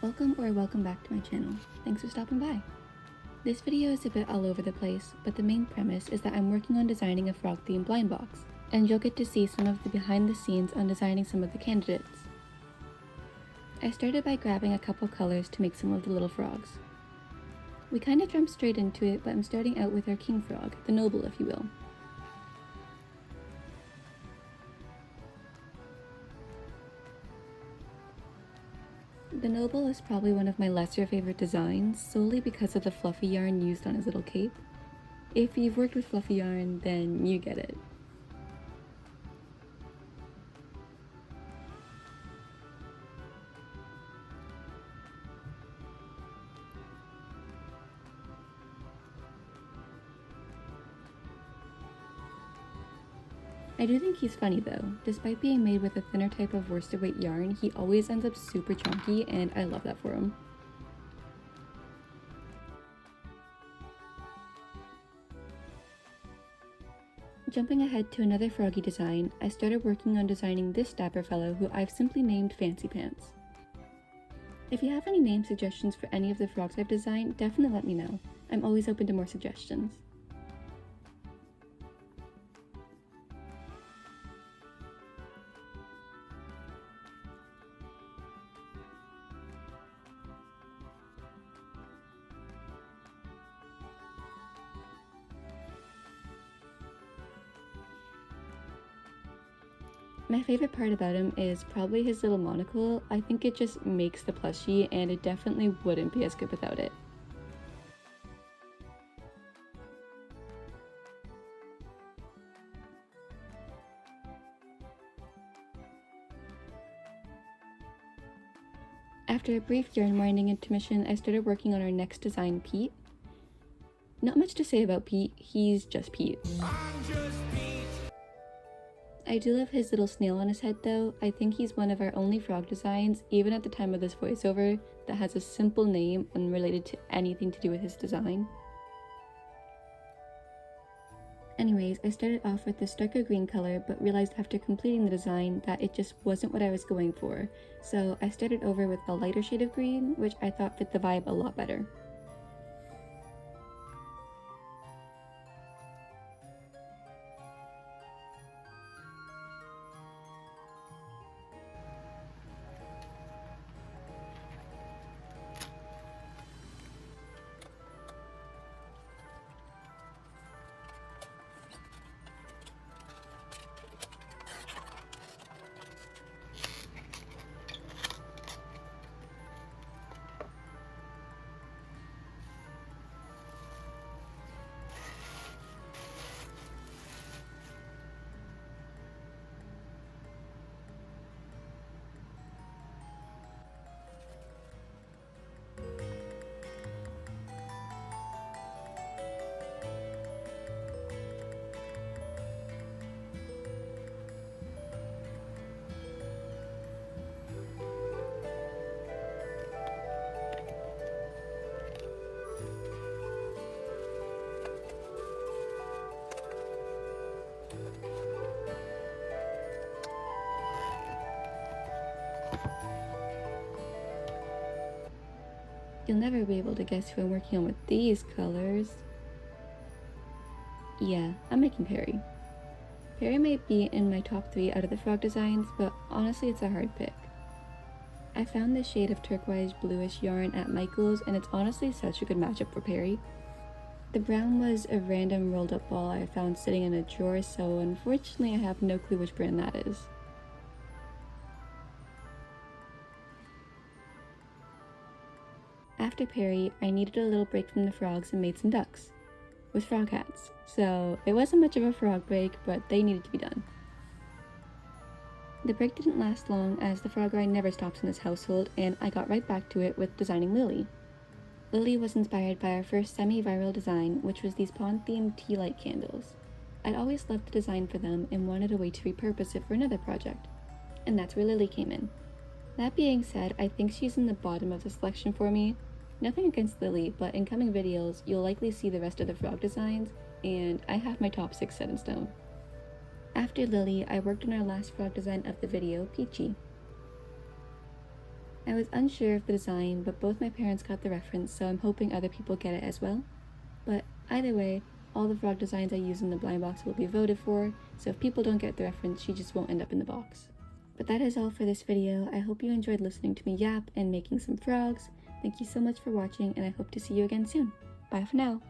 Welcome back to my channel. Thanks for stopping by. This video is a bit all over the place, but the main premise is that I'm working on designing a frog themed blind box, and you'll get to see some of the behind the scenes on designing some of the candidates. I started by grabbing a couple colors to make some of the little frogs. We kinda jumped straight into it, but I'm starting out with our king frog, the noble if you will. The noble is probably one of my lesser favorite designs, solely because of the fluffy yarn used on his little cape. If you've worked with fluffy yarn, then you get it. I do think he's funny though. Despite being made with a thinner type of worsted weight yarn, he always ends up super chunky, and I love that for him. Jumping ahead to another froggy design, I started working on designing this dapper fellow who I've simply named Fancy Pants. If you have any name suggestions for any of the frogs I've designed, definitely let me know. I'm always open to more suggestions. My favorite part about him is probably his little monocle. I think it just makes the plushie, and it definitely wouldn't be as good without it. After a brief yarn winding intermission, I started working on our next design, Pete. Not much to say about Pete, he's just Pete. I do love his little snail on his head though. I think he's one of our only frog designs, even at the time of this voiceover, that has a simple name unrelated to anything to do with his design. Anyways, I started off with this darker green color, but realized after completing the design that it just wasn't what I was going for, so I started over with a lighter shade of green, which I thought fit the vibe a lot better. You'll never be able to guess who I'm working on with these colors. Yeah, I'm making Perry. Perry might be in my top 3 out of the frog designs, but honestly it's a hard pick. I found this shade of turquoise bluish yarn at Michael's, and it's honestly such a good matchup for Perry. The brown was a random rolled up ball I found sitting in a drawer, so unfortunately I have no clue which brand that is. After Perry, I needed a little break from the frogs and made some ducks, with frog hats, so it wasn't much of a frog break, but they needed to be done. The break didn't last long, as the frog ride never stops in this household, and I got right back to it with designing Lily. Lily was inspired by our first semi-viral design, which was these pond-themed tea light candles. I'd always loved the design for them and wanted a way to repurpose it for another project, and that's where Lily came in. That being said, I think she's in the bottom of the selection for me. Nothing against Lily, but in coming videos, you'll likely see the rest of the frog designs, and I have my top 6 set in stone. After Lily, I worked on our last frog design of the video, Peachy. I was unsure of the design, but both my parents got the reference, so I'm hoping other people get it as well. But either way, all the frog designs I use in the blind box will be voted for, so if people don't get the reference, she just won't end up in the box. But that is all for this video. I hope you enjoyed listening to me yap and making some frogs. Thank you so much for watching, and I hope to see you again soon. Bye for now.